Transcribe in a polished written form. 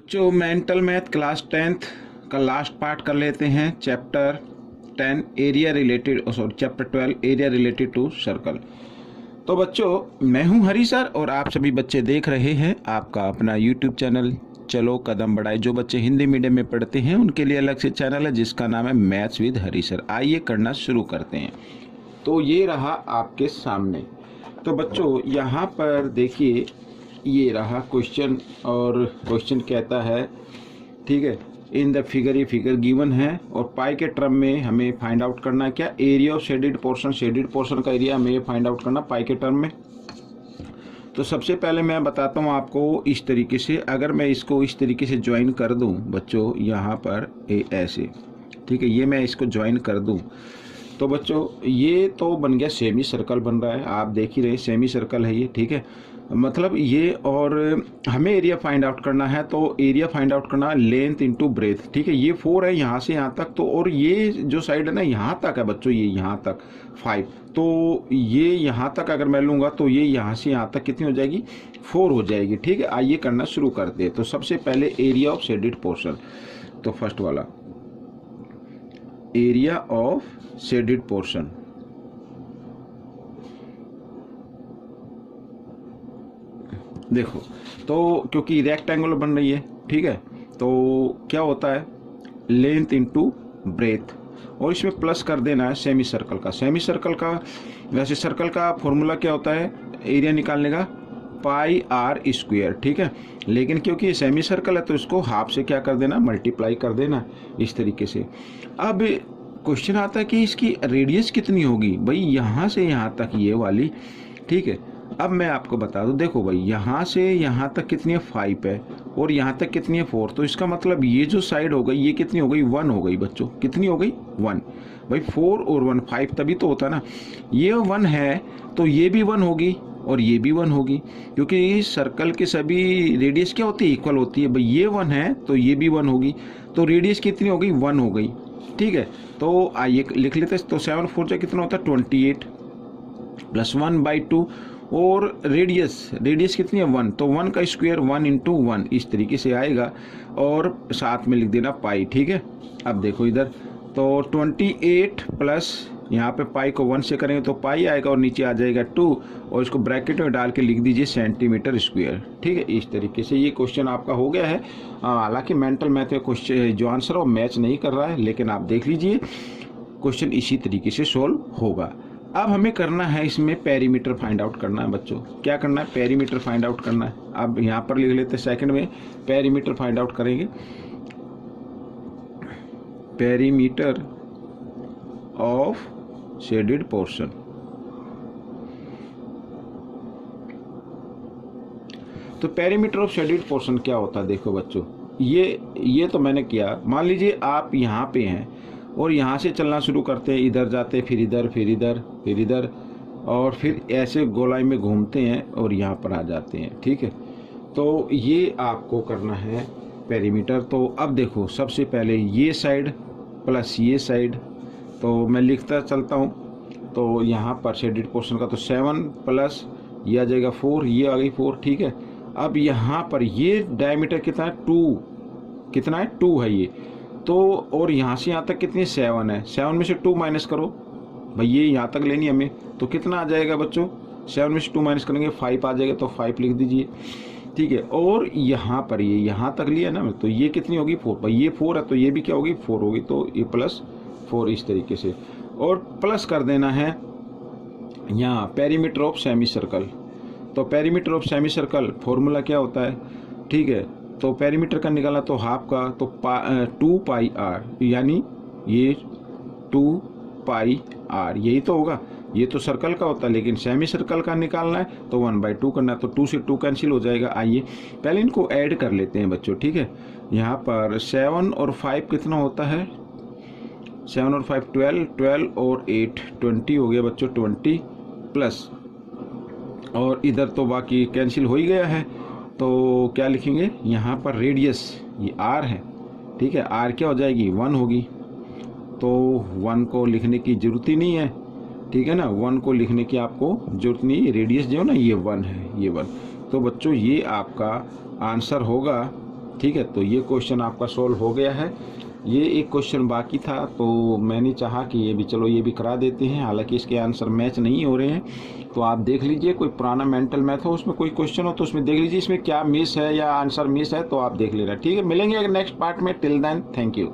जो mental math class 10th का last part कर लेते हैं। Chapter 10 area related, sorry chapter 12 area related to circle. तो बच्चों, मैं हूं हरी सर और आप सभी बच्चे देख रहे हैं आपका अपना यूट्यूब चैनल चलो कदम बढ़ाए। जो बच्चे हिंदी मीडियम में पढ़ते हैं उनके लिए अलग से चैनल है जिसका नाम है मैथ्स विद हरी सर। आइए करना शुरू करते हैं। तो ये रहा आपके सामने। तो बच्चों यहाँ पर देखिए, ये रहा क्वेश्चन और क्वेश्चन कहता है, ठीक है, इन द फिगर, ये फिगर गिवन है और पाई के टर्म में हमें फाइंड आउट करना है क्या, area of shaded portion, shaded portion का एरिया हमें फाइंड आउट करना पाई के टर्म में। तो सबसे पहले मैं बताता हूँ आपको इस तरीके से, अगर मैं इसको इस तरीके से ज्वाइन कर दूँ बच्चों, यहाँ पर ऐसे, ठीक है, ये मैं इसको ज्वाइन कर दूँ तो बच्चों ये तो बन गया सेमी सर्कल बन रहा है। आप देख ही रहे सेमी सर्कल है ये, ठीक है, मतलब ये। और हमें एरिया फाइंड आउट करना है, तो एरिया फाइंड आउट करना लेंथ इनटू ब्रेथ, ठीक है। ये 4 है यहाँ से यहाँ तक, तो और ये जो साइड है ना यहाँ तक है बच्चों, ये यहाँ तक 5, तो ये यहाँ तक अगर मैं लूँगा तो ये यहाँ से यहाँ तक कितनी हो जाएगी, 4 हो जाएगी, ठीक है। आइए करना शुरू करते हैं। तो सबसे पहले एरिया ऑफ शेडेड पोर्शन, तो फर्स्ट वाला एरिया ऑफ शेडेड पोर्शन, देखो तो क्योंकि रेक्टेंगुलर बन रही है, ठीक है, तो क्या होता है लेंथ इनटू ब्रेथ, और इसमें प्लस कर देना है सेमी सर्कल का। सेमी सर्कल का, वैसे सर्कल का फॉर्मूला क्या होता है एरिया निकालने का, पाई आर स्क्वायर, ठीक है, लेकिन क्योंकि ये सेमी सर्कल है तो इसको हाफ से क्या कर देना, मल्टीप्लाई कर देना इस तरीके से। अब क्वेश्चन आता है कि इसकी रेडियस कितनी होगी, भाई यहाँ से यहाँ तक ये वाली, ठीक है। अब मैं आपको बता दूं, देखो भाई यहाँ से यहाँ तक कितनी है 5 है और यहाँ तक कितनी है 4, तो इसका मतलब ये जो साइड हो गई ये कितनी हो गई 1 हो गई बच्चों, कितनी हो गई 1। भाई 4 और 1 5 तभी तो होता ना, ये 1 है तो ये भी 1 होगी और ये भी 1 होगी, क्योंकि सर्कल के सभी रेडियस क्या होती है, इक्वल होती है। भाई ये 1 है तो ये भी 1 होगी, तो रेडियस कितनी हो गई 1 हो गई, ठीक है। तो आइए लिख लेते हैं। तो 7 4 से कितना होता है 28 प्लस 1/2, और रेडियस कितनी है 1, तो 1 का स्क्वायर 1 इंटू 1 इस तरीके से आएगा, और साथ में लिख देना पाई, ठीक है। अब देखो इधर, तो 28 प्लस यहाँ पे पाई को 1 से करेंगे तो पाई आएगा और नीचे आ जाएगा 2, और इसको ब्रैकेट में डाल के लिख दीजिए सेंटीमीटर स्क्वायर, ठीक है। इस तरीके से ये क्वेश्चन आपका हो गया है। हालांकि मेंटल मैथ का क्वेश्चन जो आंसर वो मैच नहीं कर रहा है, लेकिन आप देख लीजिए क्वेश्चन इसी तरीके से सोल्व होगा। अब हमें करना है इसमें पेरीमीटर फाइंड आउट करना है बच्चों। क्या करना है, पेरीमीटर फाइंड आउट करना है। अब यहाँ पर लिख लेते हैं सेकंड में, पेरीमीटर फाइंड आउट करेंगे, पेरीमीटर ऑफ शेडेड पोर्शन। तो पेरीमीटर ऑफ शेडेड पोर्शन क्या होता है, देखो बच्चों, ये तो मैंने किया। मान लीजिए आप यहाँ पे हैं और यहाँ से चलना शुरू करते हैं, इधर जाते फिर इधर फिर इधर फिर इधर, और फिर ऐसे गोलाई में घूमते हैं और यहाँ पर आ जाते हैं, ठीक है। तो ये आपको करना है पेरीमीटर। तो अब देखो सबसे पहले ये साइड प्लस ये साइड, तो मैं लिखता चलता हूँ। तो यहाँ पर शेडेड पोर्शन का तो 7 प्लस ये आ जाएगा 4, ये आ गई 4, ठीक है। अब यहाँ पर ये डायमीटर कितना है 2, कितना है 2 है ये, तो और यहाँ से यहाँ तक कितनी 7 है, 7 में से 2 माइनस करो, भाई ये यहाँ तक लेनी हमें, तो कितना आ जाएगा बच्चों, 7 में से 2 माइनस करेंगे 5 आ जाएगा, तो 5 लिख दीजिए, ठीक है। और यहाँ पर ये यहाँ तक लिया ना, तो ये कितनी होगी 4, भाई ये 4 है तो ये भी क्या होगी 4 होगी, तो ये प्लस 4 इस तरीके से, और प्लस कर देना है यहाँ पेरीमीटर ऑफ सेमी सर्कल। तो perimeter of semi circle formula क्या होता है, ठीक है। तो पेरीमीटर का निकालना तो हाफ का, तो 2 पाई आर, यानी ये 2 पाई आर, यही तो होगा। ये तो सर्कल का होता है, लेकिन सेमी सर्कल का निकालना है तो 1/2 करना है, तो 2 से 2 कैंसिल हो जाएगा। आइए पहले इनको ऐड कर लेते हैं बच्चों, ठीक है। यहाँ पर 7 और 5 कितना होता है, 7 और 5 12, 12 और 8 20 हो गया बच्चों, 20 प्लस, और इधर तो बाकी कैंसिल हो ही गया है, तो क्या लिखेंगे यहाँ पर रेडियस, ये आर है, ठीक है, आर क्या हो जाएगी 1 होगी, तो 1 को लिखने की जरूरत ही नहीं है, ठीक है ना, 1 को लिखने की आपको जरूरत नहीं, रेडियस जो है ना ये 1 है, ये 1। तो बच्चों ये आपका आंसर होगा ठीक है, तो ये क्वेश्चन आपका सॉल्व हो गया है। ये एक क्वेश्चन बाकी था, तो मैंने चाहा कि ये भी चलो ये भी करा देते हैं, हालांकि इसके आंसर मैच नहीं हो रहे हैं। तो आप देख लीजिए, कोई पुराना मेंटल मैथ हो उसमें कोई क्वेश्चन हो तो उसमें देख लीजिए इसमें क्या मिस है या आंसर मिस है, तो आप देख लेना। ठीक है, मिलेंगे नेक्स्ट पार्ट में। Till then thank you.